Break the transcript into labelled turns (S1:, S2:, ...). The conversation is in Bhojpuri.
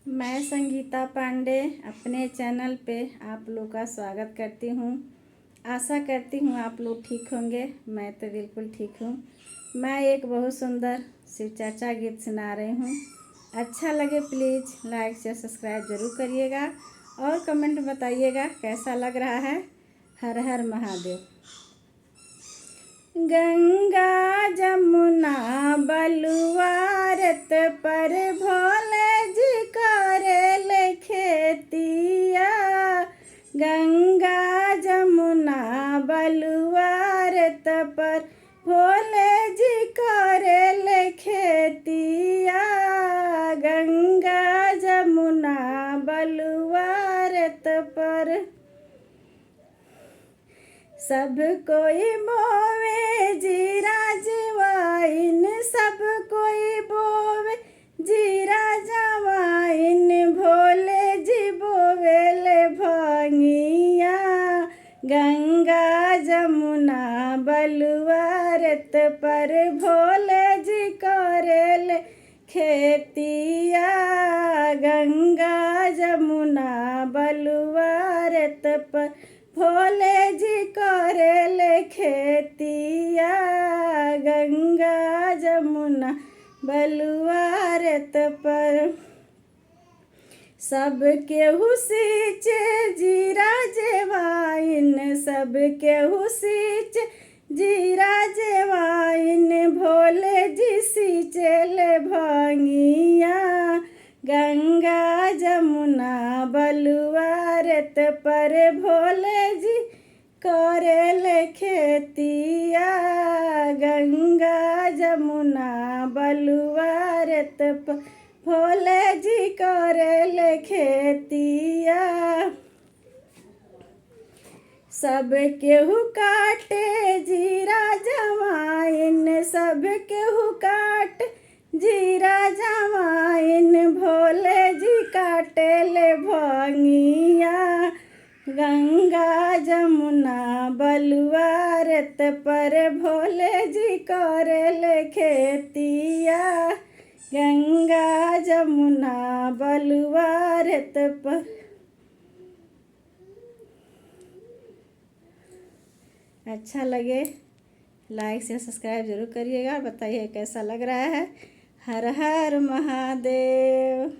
S1: मैं संगीता पांडे अपने चैनल पे आप लोग का स्वागत करती हूँ। आशा करती हूँ आप लोग ठीक होंगे। मैं तो बिल्कुल ठीक हूँ। मैं एक बहुत सुंदर शिव चर्चा गीत सुना रही हूँ। अच्छा लगे प्लीज़ लाइक शेयर सब्सक्राइब ज़रूर करिएगा और कमेंट बताइएगा कैसा लग रहा है। हर हर महादेव। गंगा जमुना बलुआरत पर भोले जी करेल खेतिया। गंगा जमुना बलुआरत पर भोले जी करेल खेतिया। गंगा जमुना बलुआरत पर सब कोई बोवे जीरा जवाइन, सब कोई बोवे जीरा जवाइन, भोले जी बोवेले भांगिया। गंगा जमुना बलुआरत पर भोले जी करेल खेतिया। गंगा जमुना बलुआरत पर भोले जी करेल खेतिया। गंगा जमुना बलुआरत पर सब केहू सींचे जीरा जवाइन, सब केहू सींचे जीरा जवाइन, भोले जी सींचेल भांगिया। गंगा जमुना बलुआरत पर भोले जी करेल खेतिया। गंगा जमुना बलुआरत पर भोले जी करेल खेतिया। सब केहू काटे जीरा जवाइन, सब केहू काट जीरा जवाइन, भोले जी काटेल भांगिया। गंगा जमुना बलुआरत पर भोले जी करेल खेतिया। गंगा जमुना बलुआरत पर। अच्छा लगे लाइक से सब्सक्राइब ज़रूर करिएगा। बताइए कैसा लग रहा है। हर हर महादेव।